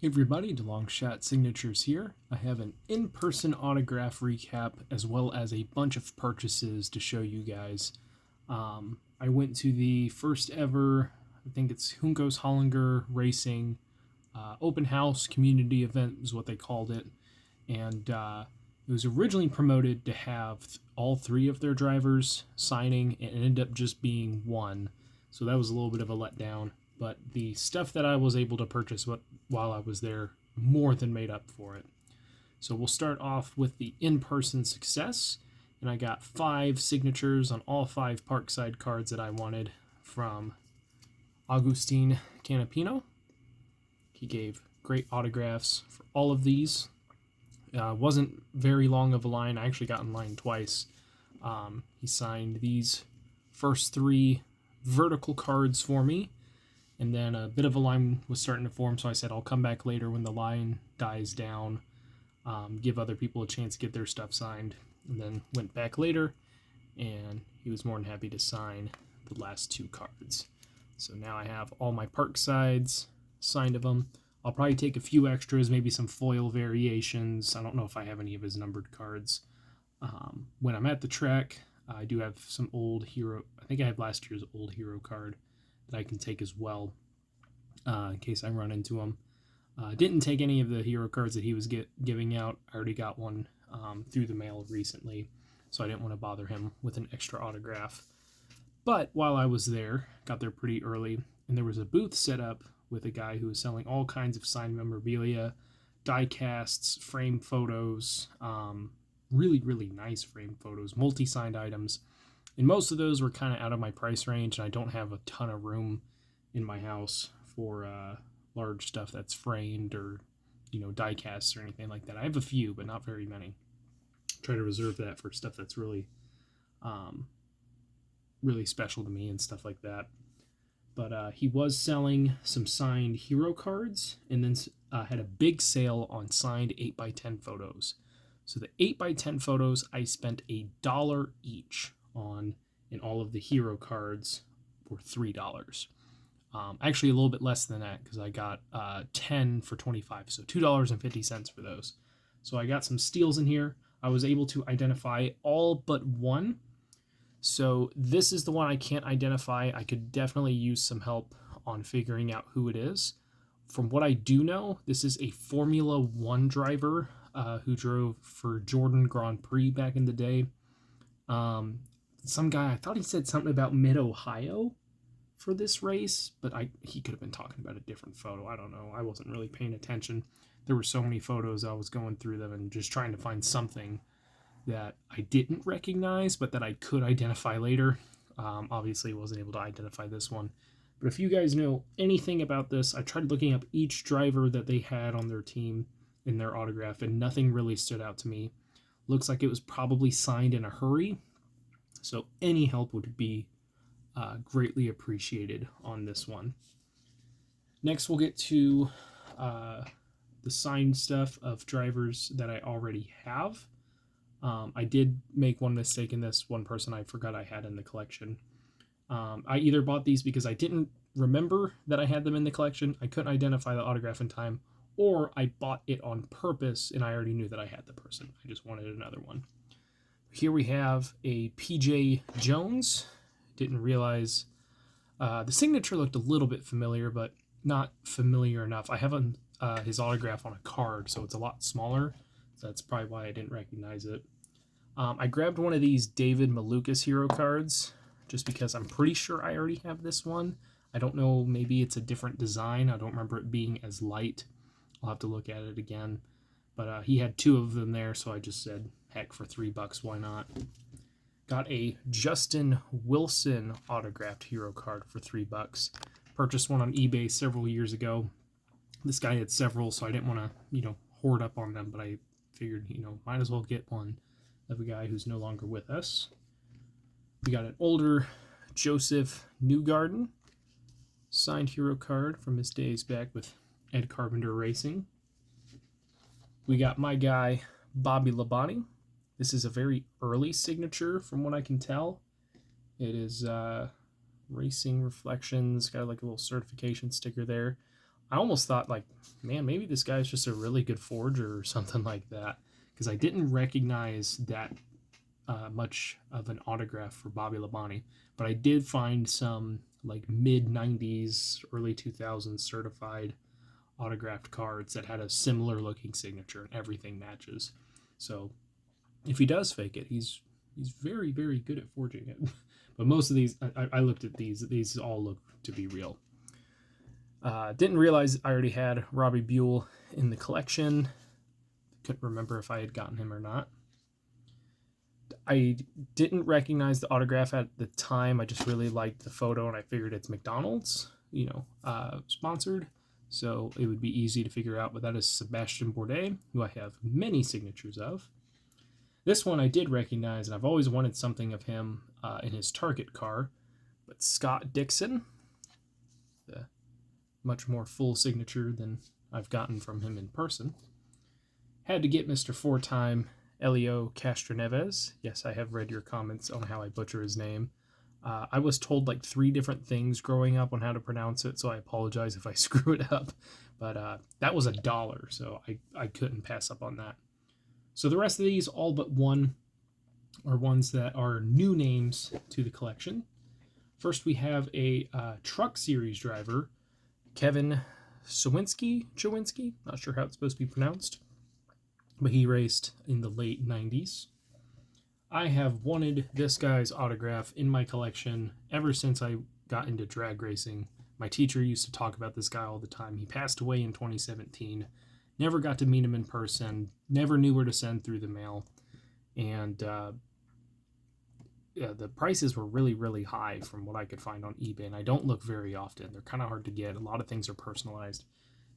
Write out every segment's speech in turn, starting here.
Hey everybody, DeLong Shot Signatures here. I have an in-person autograph recap as well as a bunch of purchases to show you guys. I went to the first ever, I think it's Juncos Hollinger Racing open house community event is what they called it. And it was originally promoted to have all three of their drivers signing, and it ended up just being one. So that was a little bit of a letdown. But the stuff that I was able to purchase while I was there more than made up for it. So we'll start off with the in-person success. And I got 5 signatures on all 5 Parkside cards that I wanted from Agustin Canapino. He gave great autographs for all of these. Wasn't very long of a line. I actually got in line twice. He signed these first 3 vertical cards for me, and then a bit of a line was starting to form, so I said I'll come back later when the line dies down, give other people a chance to get their stuff signed, and then went back later, and he was more than happy to sign the last 2 cards. So now I have all my Parksides signed of them. I'll probably take a few extras, maybe some foil variations. I don't know if I have any of his numbered cards. When I'm at the track, I do have some old hero. I think I have last year's old hero card that I can take as well, in case I run into him. Didn't take any of the hero cards that he was giving out. I already got one through the mail recently, so I didn't want to bother him with an extra autograph. But while I was there, got there pretty early, and there was a booth set up with a guy who was selling all kinds of signed memorabilia, die casts, frame photos, really nice frame photos, multi-signed items. And most of those were kind of out of my price range, and I don't have a ton of room in my house for large stuff that's framed or, die casts or anything like that. I have a few, but not very many. Try to reserve that for stuff that's really special to me and stuff like that. But he was selling some signed hero cards, and then had a big sale on signed 8x10 photos. So the 8x10 photos I spent $1 each on, and all of the hero cards were $3. Actually, a little bit less than that because I got 10 for $25, so $2.50 for those. So I got some steals in here. I was able to identify all but one. So this is the one I can't identify. I could definitely use some help on figuring out who it is. From what I do know, this is a Formula 1 driver who drove for Jordan Grand Prix back in the day. Some guy, I thought he said something about Mid-Ohio for this race, but he could have been talking about a different photo. I don't know. I wasn't really paying attention. There were so many photos, I was going through them and just trying to find something that I didn't recognize, but that I could identify later. Obviously, wasn't able to identify this one. But if you guys know anything about this, I tried looking up each driver that they had on their team in their autograph, and nothing really stood out to me. Looks like it was probably signed in a hurry, so any help would be greatly appreciated on this one. Next, we'll get to the signed stuff of drivers that I already have. I did make one mistake in this. One person I forgot I had in the collection. I either bought these because I didn't remember that I had them in the collection, I couldn't identify the autograph in time, or I bought it on purpose and I already knew that I had the person. I just wanted another one. Here we have a PJ Jones. Didn't realize the signature looked a little bit familiar, but not familiar enough. I have his autograph on a card, so it's a lot smaller. So that's probably why I didn't recognize it. I grabbed one of these David Malukas hero cards just because I'm pretty sure I already have this one. I don't know, maybe it's a different design. I don't remember it being as light. I'll have to look at it again. But he had 2 of them there, so I just said, heck, for $3, why not? Got a Justin Wilson autographed hero card for $3. Purchased one on eBay several years ago. This guy had several, so I didn't want to, hoard up on them, but I figured, might as well get one of a guy who's no longer with us. We got an older Joseph Newgarden signed hero card from his days back with Ed Carpenter Racing. We got my guy, Bobby Labonte. This is a very early signature from what I can tell. It is Racing Reflections, got like a little certification sticker there. I almost thought, like, man, maybe this guy's just a really good forger or something like that, because I didn't recognize that much of an autograph for Bobby Labonte, but I did find some like mid 90s, early 2000s certified autographed cards that had a similar looking signature and everything matches. So if he does fake it, he's very, very good at forging it. But most of these, I looked at these all look to be real. Didn't realize I already had Robbie Buell in the collection. Couldn't remember if I had gotten him or not. I didn't recognize the autograph at the time. I just really liked the photo, and I figured it's McDonald's, sponsored. So it would be easy to figure out, but that is Sebastian Bourdais, who I have many signatures of. This one I did recognize, and I've always wanted something of him in his Target car, but Scott Dixon, the much more full signature than I've gotten from him in person. Had to get Mr. Four-time Elio Castroneves. Yes, I have read your comments on how I butcher his name. I was told like 3 different things growing up on how to pronounce it, so I apologize if I screw it up. But that was $1, so I couldn't pass up on that. So the rest of these, all but one, are ones that are new names to the collection. First, we have a Truck Series driver, Kevin Chowinski, not sure how it's supposed to be pronounced, but he raced in the late 90s. I have wanted this guy's autograph in my collection ever since I got into drag racing. My teacher used to talk about this guy all the time. He passed away in 2017. Never got to meet him in person. Never knew where to send through the mail. And the prices were really, really high from what I could find on eBay. And I don't look very often. They're kind of hard to get. A lot of things are personalized.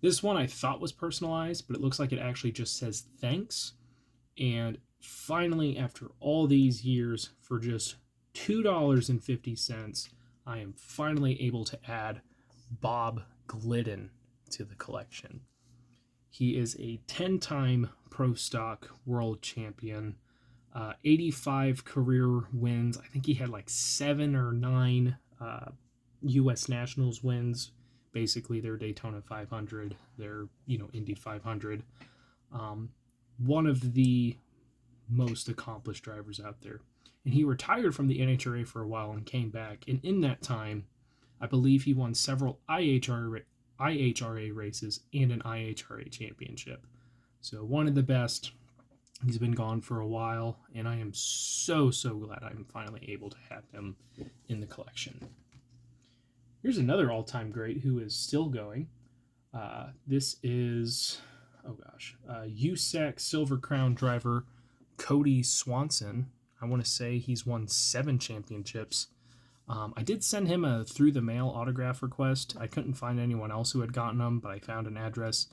This one I thought was personalized, but it looks like it actually just says thanks. And finally, after all these years, for just $2.50, I am finally able to add Bob Glidden to the collection. He is a 10-time Pro Stock World Champion, 85 career wins. I think he had like 7 or 9 U.S. Nationals wins. Basically, their Daytona 500, their Indy 500. One of the most accomplished drivers out there. And he retired from the NHRA for a while and came back. And in that time, I believe he won several IHRA races and an IHRA championship. So one of the best. He's been gone for a while, and I am so glad I'm finally able to have him in the collection. Here's another all-time great who is still going. This is, USAC Silver Crown driver Cody Swanson. I want to say he's won 7 championships. I did send him a through-the-mail autograph request. I couldn't find anyone else who had gotten them, but I found an address.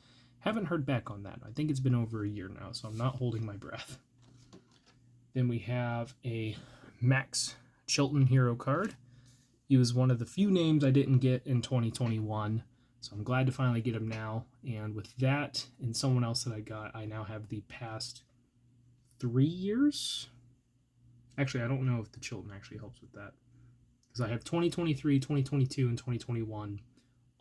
Haven't heard back on that. I think it's been over a year now, so I'm not holding my breath. Then we have a Max Chilton hero card. He was one of the few names I didn't get in 2021, so I'm glad to finally get him now. And with that and someone else that I got, I now have the past 3 years. Actually, I don't know if the Chilton actually helps with that, because I have 2023, 2022, and 2021.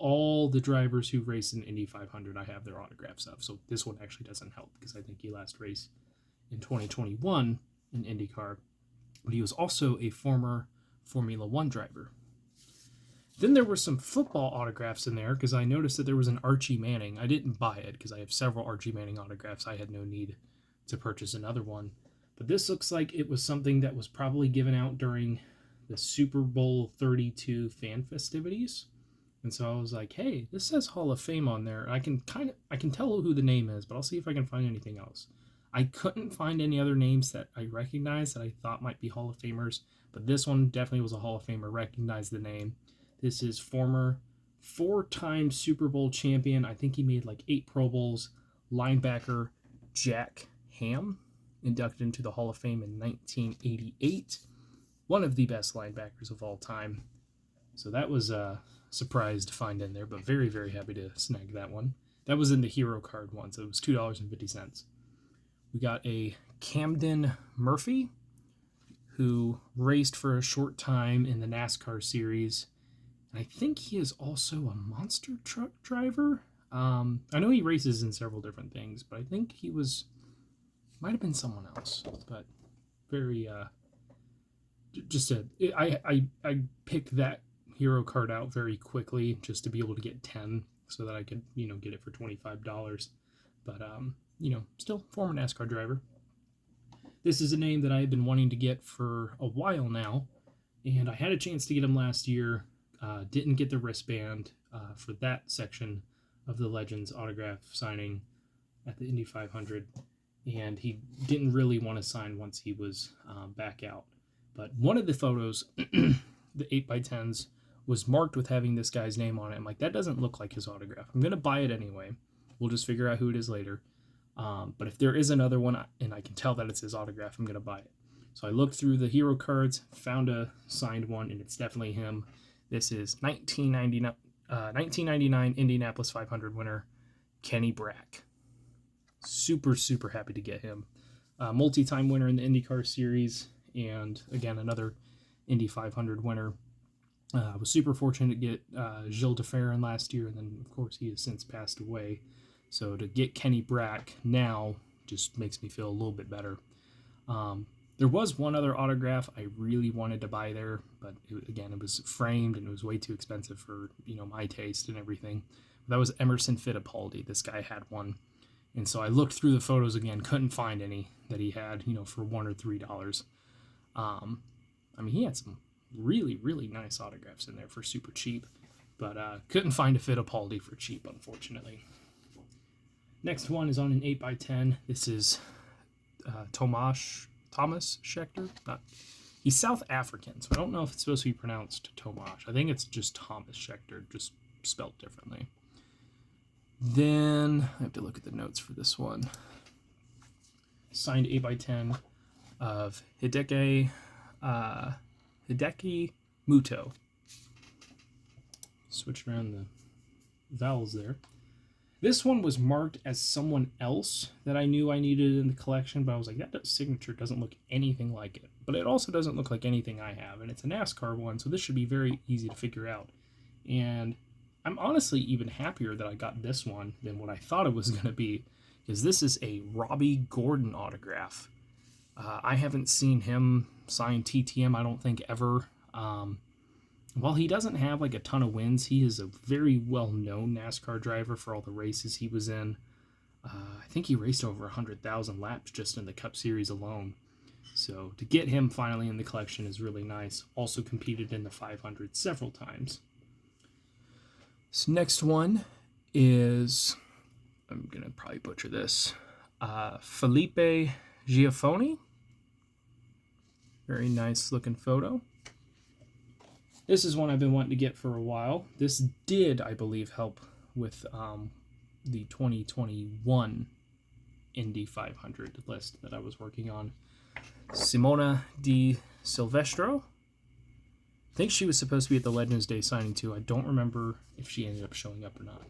All the drivers who raced in Indy 500, I have their autographs of. So this one actually doesn't help, because I think he last raced in 2021 in IndyCar. But he was also a former Formula One driver. Then there were some football autographs in there, because I noticed that there was an Archie Manning. I didn't buy it, because I have several Archie Manning autographs. I had no need to purchase another one. But this looks like it was something that was probably given out during the Super Bowl 32 fan festivities. And so I was like, hey, this says Hall of Fame on there. I can tell who the name is, but I'll see if I can find anything else. I couldn't find any other names that I recognized that I thought might be Hall of Famers, but this one definitely was a Hall of Famer. Recognized the name. This is former 4-time Super Bowl champion. I think he made like 8 Pro Bowls. Linebacker Jack Ham, inducted into the Hall of Fame in 1988. One of the best linebackers of all time. So that was a surprise to find in there, but very, very happy to snag that one. That was in the hero card one, so it was $2.50. We got a Camden Murphy, who raced for a short time in the NASCAR series I think he is also a monster truck driver. I know he races in several different things, but I think he might have been someone else. But very, I picked that hero card out very quickly just to be able to get 10 so that I could, get it for $25. But, still former NASCAR driver. This is a name that I had been wanting to get for a while now, and I had a chance to get him last year. Didn't get the wristband for that section of the Legends autograph signing at the Indy 500, and he didn't really want to sign once he was back out. But one of the photos, the 8x10s, was marked with having this guy's name on it. I'm like, that doesn't look like his autograph. I'm going to buy it anyway. We'll just figure out who it is later. But if there is another one and I can tell that it's his autograph, I'm going to buy it. So I looked through the hero cards, found a signed one, and it's definitely him. This is 1999 Indianapolis 500 winner, Kenny Brack. Super, super happy to get him. Multi-time winner in the IndyCar series, and again, another Indy 500 winner. I was super fortunate to get Gilles de Ferran last year, and then, of course, he has since passed away. So to get Kenny Brack now just makes me feel a little bit better. There was one other autograph I really wanted to buy there, but it was framed and it was way too expensive for my taste and everything. That was Emerson Fittipaldi. This guy had one, and so I looked through the photos again, couldn't find any that he had, for $1 or $3. He had some really, really nice autographs in there for super cheap, but couldn't find a Fittipaldi for cheap, unfortunately. Next one is on an 8x10. This is Thomas Schechter. He's South African, so I don't know if it's supposed to be pronounced Tomasz. I think it's just Thomas Schechter, just spelled differently. Then I have to look at the notes for this one. Signed 8x10 of Hideki Muto. Switched around the vowels there. This one was marked as someone else that I knew I needed in the collection, but I was like, that signature doesn't look anything like it. But it also doesn't look like anything I have, and it's a NASCAR one, so this should be very easy to figure out. And I'm honestly even happier that I got this one than what I thought it was going to be, because this is a Robbie Gordon autograph. I haven't seen him sign TTM, I don't think, ever. While he doesn't have a ton of wins, he is a very well-known NASCAR driver for all the races he was in. I think he raced over 100,000 laps just in the Cup Series alone. So to get him finally in the collection is really nice. Also competed in the 500 several times. This next one is, I'm going to probably butcher this, Felipe Giafoni. Very nice looking photo. This is one I've been wanting to get for a while. This did, I believe, help with the 2021 Indy 500 list that I was working on. Simona Di Silvestro. I think she was supposed to be at the Legends Day signing too. I don't remember if she ended up showing up or not.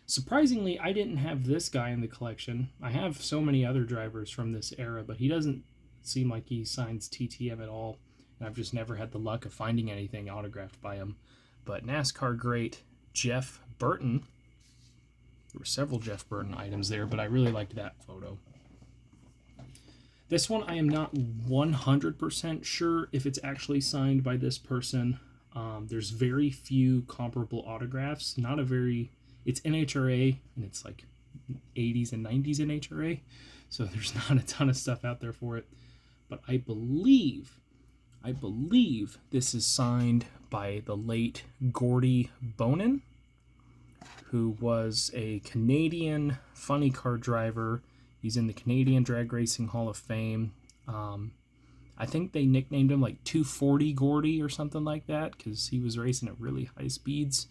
Surprisingly, I didn't have this guy in the collection. I have so many other drivers from this era, but he doesn't seem like he signs TTM at all. I've just never had the luck of finding anything autographed by him. But NASCAR great Jeff Burton. There were several Jeff Burton items there, but I really liked that photo. This one I am not 100% sure if it's actually signed by this person. There's very few comparable autographs. It's NHRA, and it's like 80s and 90s NHRA. So there's not a ton of stuff out there for it. But I believe this is signed by the late Gordy Bonin, who was a Canadian funny car driver. He's in the Canadian Drag Racing Hall of Fame. I think they nicknamed him 240 Gordy or something like that because he was racing at really high speeds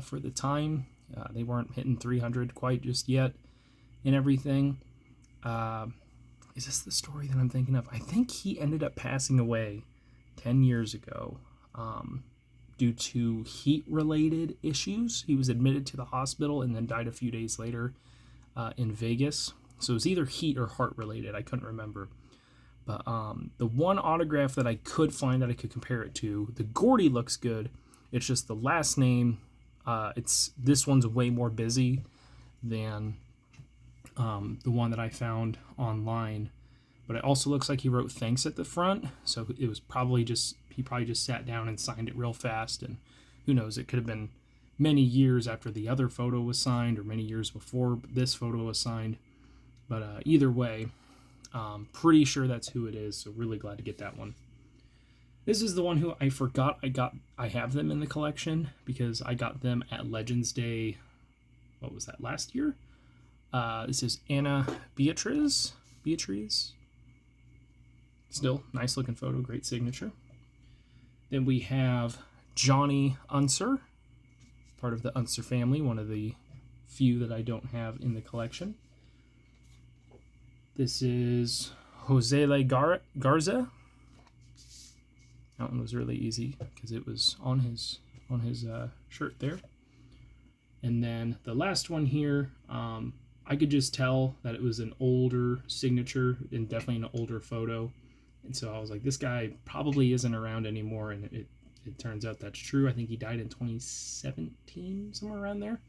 for the time. They weren't hitting 300 quite just yet and everything. Is this the story that I'm thinking of? I think he ended up passing away 10 years ago due to heat-related issues. He was admitted to the hospital and then died a few days later in Vegas. So it was either heat or heart-related. I couldn't remember. But the one autograph that I could find that I could compare it to, the Gordy looks good, It's just the last name. This one's way more busy than the one that I found online. But it also looks like he wrote thanks at the front, so it was probably he probably just sat down and signed it real fast, and who knows, it could have been many years after the other photo was signed or many years before this photo was signed. But either way, pretty sure that's who it is, so really glad to get that one. This is the one who I forgot I have them in the collection because I got them at Legends Day. What was that, last year? This is Anna Beatriz. Still, nice looking photo, great signature. Then we have Johnny Unser, part of the Unser family, one of the few that I don't have in the collection. This is Jose Garza. That one was really easy because it was on his shirt there. And then the last one here, I could just tell that it was an older signature and definitely an older photo. And so I was like, this guy probably isn't around anymore. And it turns out that's true. I think he died in 2017, somewhere around there.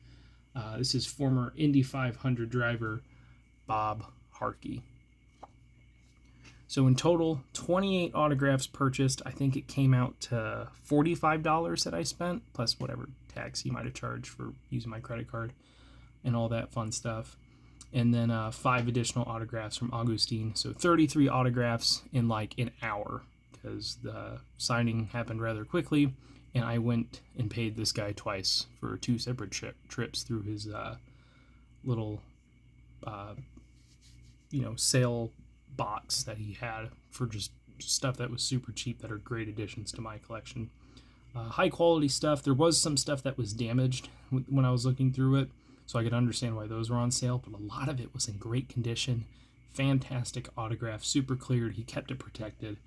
This is former Indy 500 driver Bob Harkey. So in total, 28 autographs purchased. I think it came out to $45 that I spent, plus whatever tax he might have charged for using my credit card and all that fun stuff. And then 5 additional autographs from Augustine. So 33 autographs in like an hour because the signing happened rather quickly. And I went and paid this guy twice for 2 separate trips through his little, sale box that he had for just stuff that was super cheap that are great additions to my collection. High quality stuff. There was some stuff that was damaged when I was looking through it, so I could understand why those were on sale, but a lot of it was in great condition. Fantastic autograph, super cleared. He kept it protected.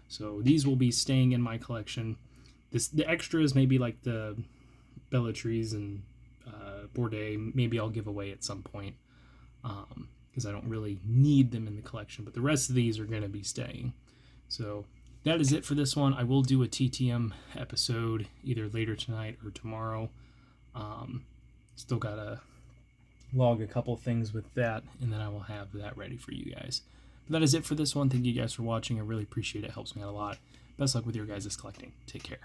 So these will be staying in my collection. The extras, maybe like the Bellatries and Bourdais, maybe I'll give away at some point because I don't really need them in the collection, but the rest of these are going to be staying. So that is it for this one. I will do a TTM episode either later tonight or tomorrow. Still got to log a couple things with that, and then I will have that ready for you guys. But that is it for this one. Thank you guys for watching. I really appreciate it. It helps me out a lot. Best luck with your guys' collecting. Take care.